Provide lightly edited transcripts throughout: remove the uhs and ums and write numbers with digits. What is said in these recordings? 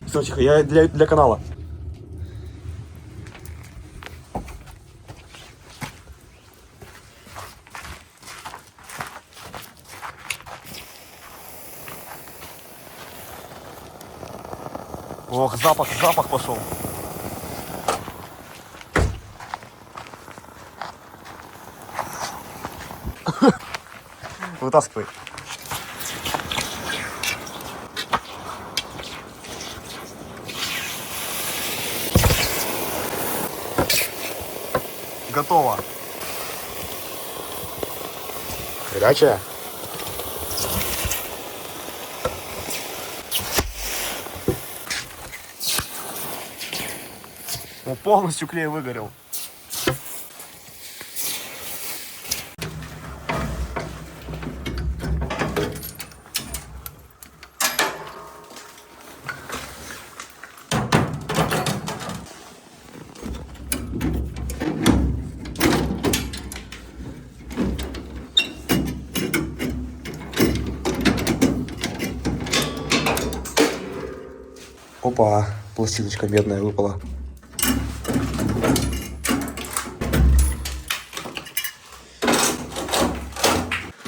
Все, тихо, я для канала. Ох, запах пошел. Вытаскивай. Готово. Горячая. Он полностью клей выгорел. Опа, пластиночка медная выпала.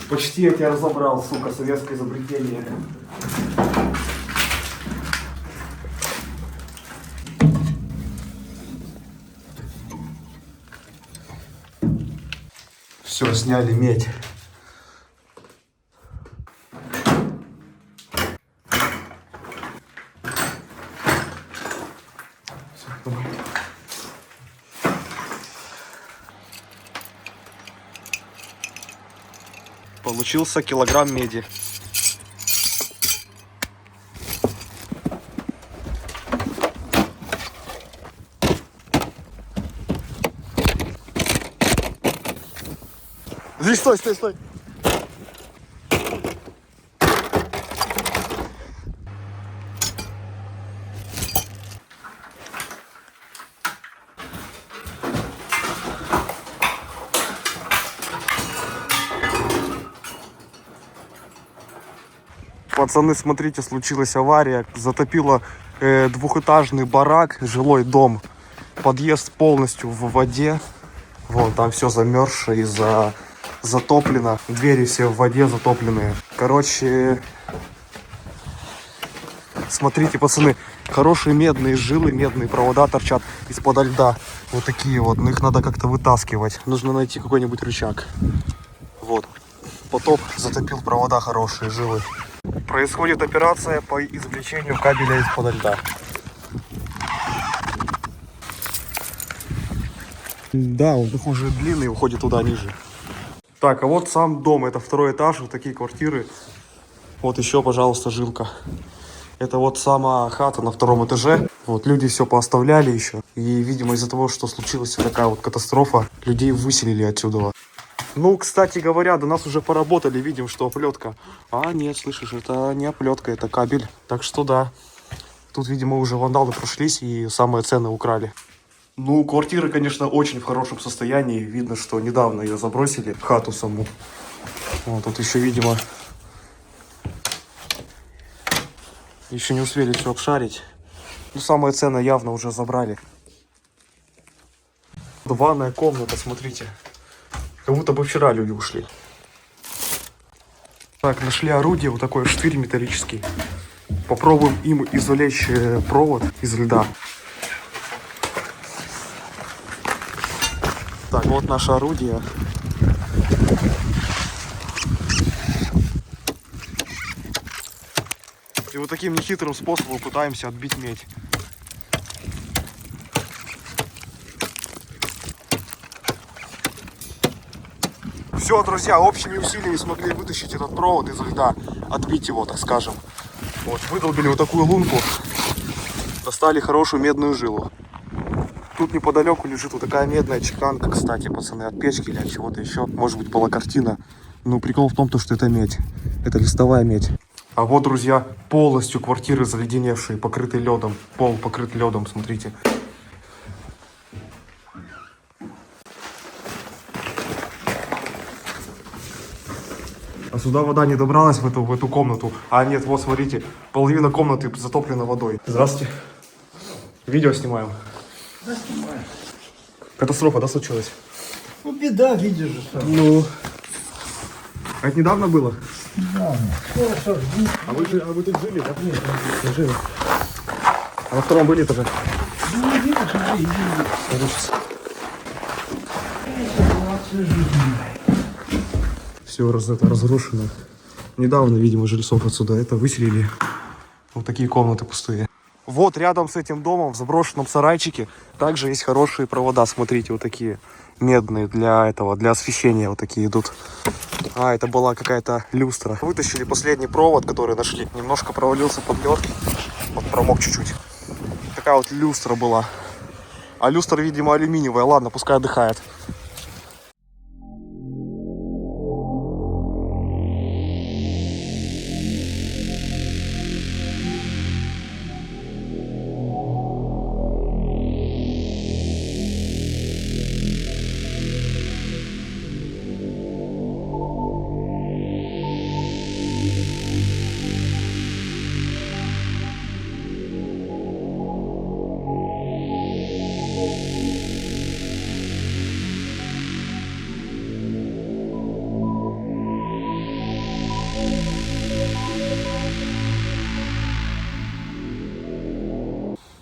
Почти я тебя разобрал, сука, советское изобретение. Все, сняли медь. Получился килограмм меди. Здесь стой. Пацаны, смотрите, случилась авария. Затопило двухэтажный барак, жилой дом. Подъезд полностью в воде. Вон, там все замерзшее и затоплено. Двери все в воде затопленные. Короче, смотрите, пацаны, хорошие медные жилы, медные провода торчат из-подо льда. Вот такие вот, но их надо как-то вытаскивать. Нужно найти какой-нибудь рычаг. Вот, потоп затопил провода, хорошие жилы. Происходит операция по извлечению кабеля из-под льда. Да, он, похоже, длинный, уходит туда ниже. Так, а вот сам дом, это второй этаж, вот такие квартиры. Вот еще, пожалуйста, жилка. Это вот сама хата на втором этаже. Вот люди все пооставляли еще. И, видимо, из-за того, что случилась такая вот катастрофа, людей выселили отсюда. Ну, кстати говоря, до нас уже поработали, видим, что оплетка. А, нет, слышишь, это не оплетка, это кабель. Так что да, тут, видимо, уже вандалы прошлись и самые ценные украли. Ну, квартира, конечно, очень в хорошем состоянии. Видно, что недавно ее забросили, хату саму. Вот, тут еще, видимо, еще не успели все обшарить. Ну, самое ценное явно уже забрали. Ванная комната, смотрите. Как будто бы вчера люди ушли. Так, нашли орудие, вот такой штырь металлический. Попробуем им извлечь провод из льда. Так, вот наше орудие. И вот таким нехитрым способом пытаемся отбить медь. Все, друзья, общими усилиями смогли вытащить этот провод из льда, отбить его, так скажем. Вот, выдолбили вот такую лунку, достали хорошую медную жилу. Тут неподалеку лежит вот такая медная чеканка, кстати, пацаны, от печки или от чего-то еще. Может быть, была картина. Но прикол в том, что это медь. Это листовая медь. А вот, друзья, полностью квартиры заледеневшие, покрыты ледом. Пол покрыт ледом, смотрите. Сюда вода не добралась, в эту комнату. А нет, вот смотрите, половина комнаты затоплена водой. Здравствуйте. Видео снимаем. Да, снимаю. Катастрофа, да, случилась? Ну, беда, видишь же сам. Ну. А это недавно было? Недавно. Хорошо, жди. А вы тут жили, да? Нет, не жили. А на втором были тоже? Ну, не видишь, иди. Все разрушено. Недавно, видимо, жильцов отсюда это выселили. Вот такие комнаты пустые. Вот рядом с этим домом, в заброшенном сарайчике, также есть хорошие провода. Смотрите, вот такие медные для освещения вот такие идут. А, это была какая-то люстра. Вытащили последний провод, который нашли. Немножко провалился под лед. Вот промок чуть-чуть. Такая вот люстра была. А люстра, видимо, алюминиевая. Ладно, пускай отдыхает.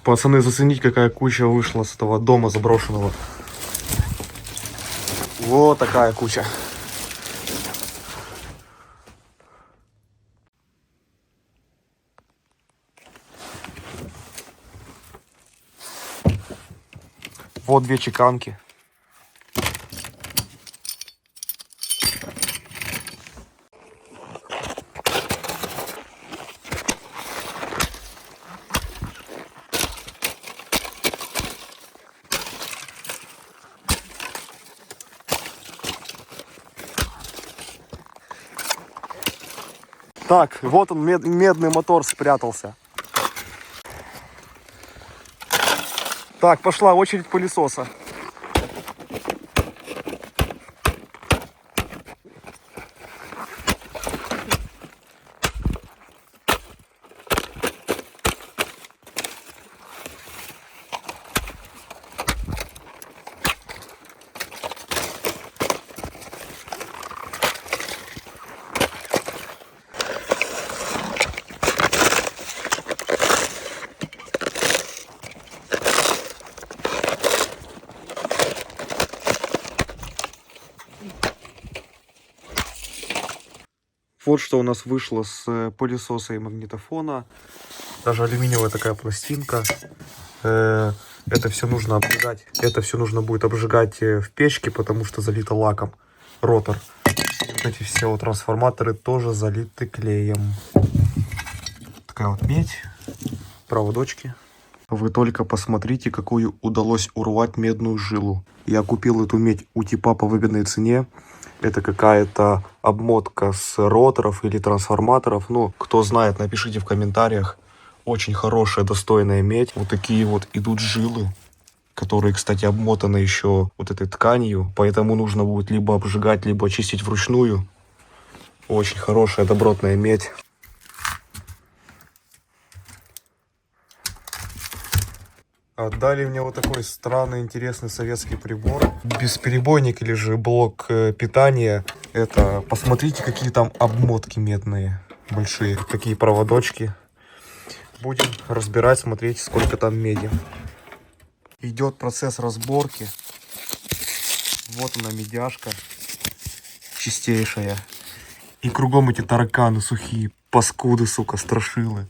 Пацаны, зацените, какая куча вышла с этого дома заброшенного. Вот такая куча. Вот две чеканки. Так, вот он, медный мотор спрятался. Так, пошла очередь пылесоса. Вот что у нас вышло с пылесоса и магнитофона. Даже алюминиевая такая пластинка. Это все нужно обжигать. Это все нужно будет обжигать в печке, потому что залито лаком. Ротор. Вот эти все вот трансформаторы тоже залиты клеем. Такая вот медь. Проводочки. Вы только посмотрите, какую удалось урвать медную жилу. Я купил эту медь у типа по выгодной цене. Это какая-то обмотка с роторов или трансформаторов. Ну, кто знает, напишите в комментариях. Очень хорошая, достойная медь. Вот такие вот идут жилы, которые, кстати, обмотаны еще вот этой тканью. Поэтому нужно будет либо обжигать, либо очистить вручную. Очень хорошая, добротная медь. Отдали мне вот такой странный, интересный советский прибор. Бесперебойник или же блок питания. Это, посмотрите, какие там обмотки медные. Большие. Такие проводочки. Будем разбирать, смотреть, сколько там меди. Идет процесс разборки. Вот она, медяшка. Чистейшая. И кругом эти тараканы сухие. Паскуды, сука, страшилы.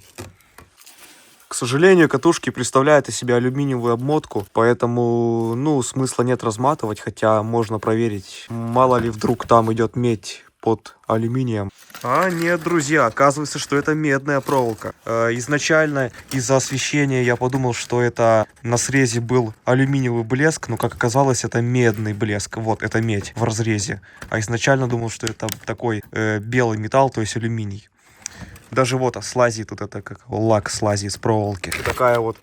К сожалению, катушки представляют из себя алюминиевую обмотку, поэтому, ну, смысла нет разматывать, хотя можно проверить, мало ли вдруг там идет медь под алюминием. А нет, друзья, оказывается, что это медная проволока. Изначально из-за освещения я подумал, что это на срезе был алюминиевый блеск, но, как оказалось, это медный блеск. Вот, это медь в разрезе. А изначально думал, что это такой белый металл, то есть алюминий. Даже вот слазит, тут это как лак слази из проволоки. Такая вот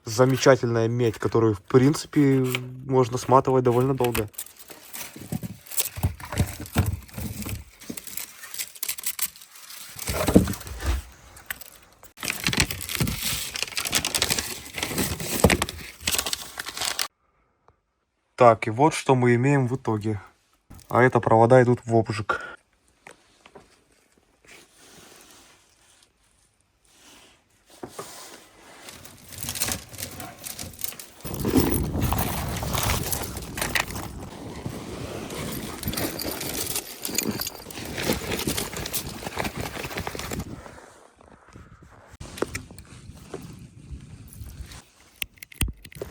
замечательная медь, которую, в принципе, можно сматывать довольно долго. Так, и вот что мы имеем в итоге. А это провода идут в обжиг.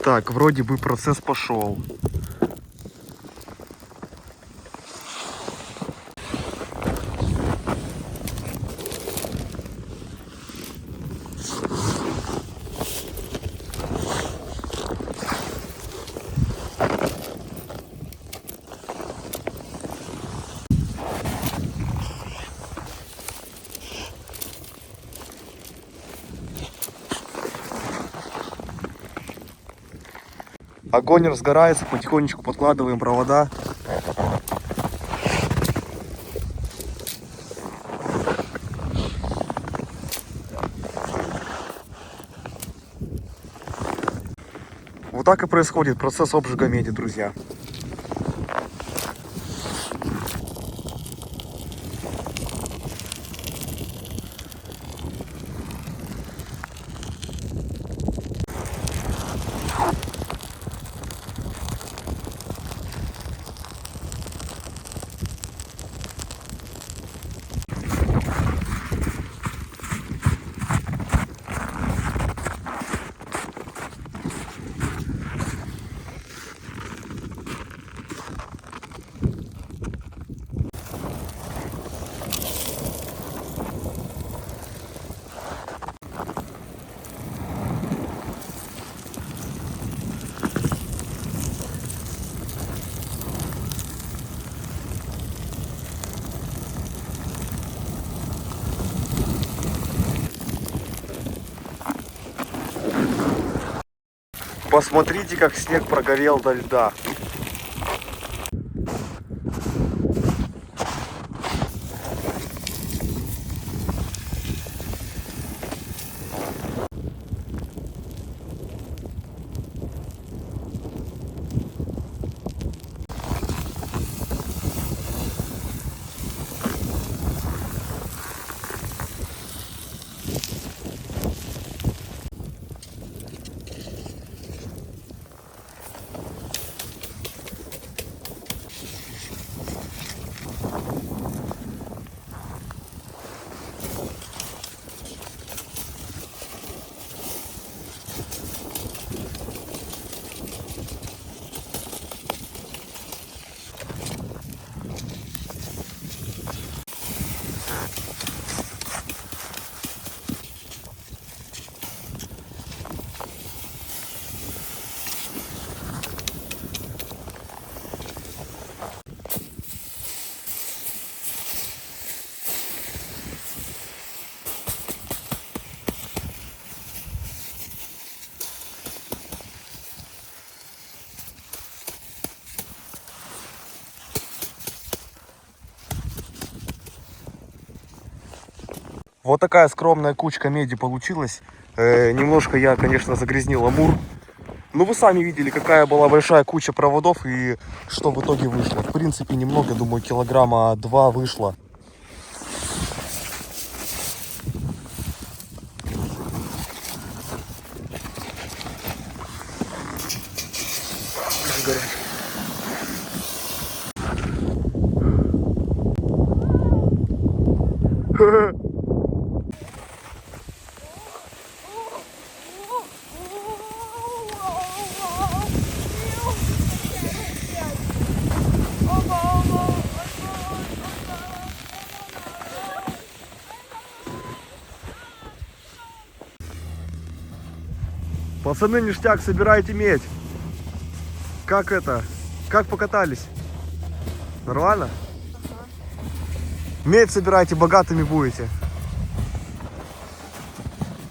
Так, вроде бы процесс пошел. Огонь разгорается, потихонечку подкладываем провода. Вот так и происходит процесс обжига меди, друзья. Посмотрите, как снег прогорел до льда. Вот такая скромная кучка меди получилась. Немножко я, конечно, загрязнил амур. Но вы сами видели, какая была большая куча проводов и что в итоге вышло. В принципе, немного, думаю, килограмма 2 вышло. Пацаны, ништяк, собирайте медь. Как это? Как покатались? Нормально? Медь собирайте, богатыми будете.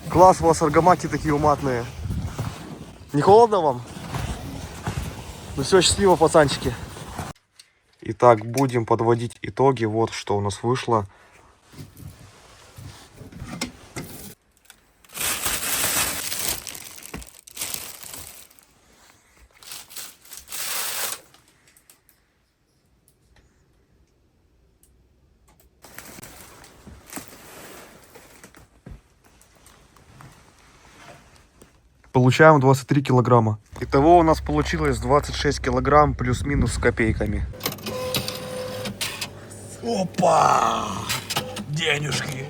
Класс, у вас аргамаки такие уматные. Не холодно вам? Ну все, счастливо, пацанчики. Итак, будем подводить итоги. Вот что у нас вышло. Получаем 23 килограмма. Итого у нас получилось 26 килограмм плюс-минус с копейками. Опа! Денежки.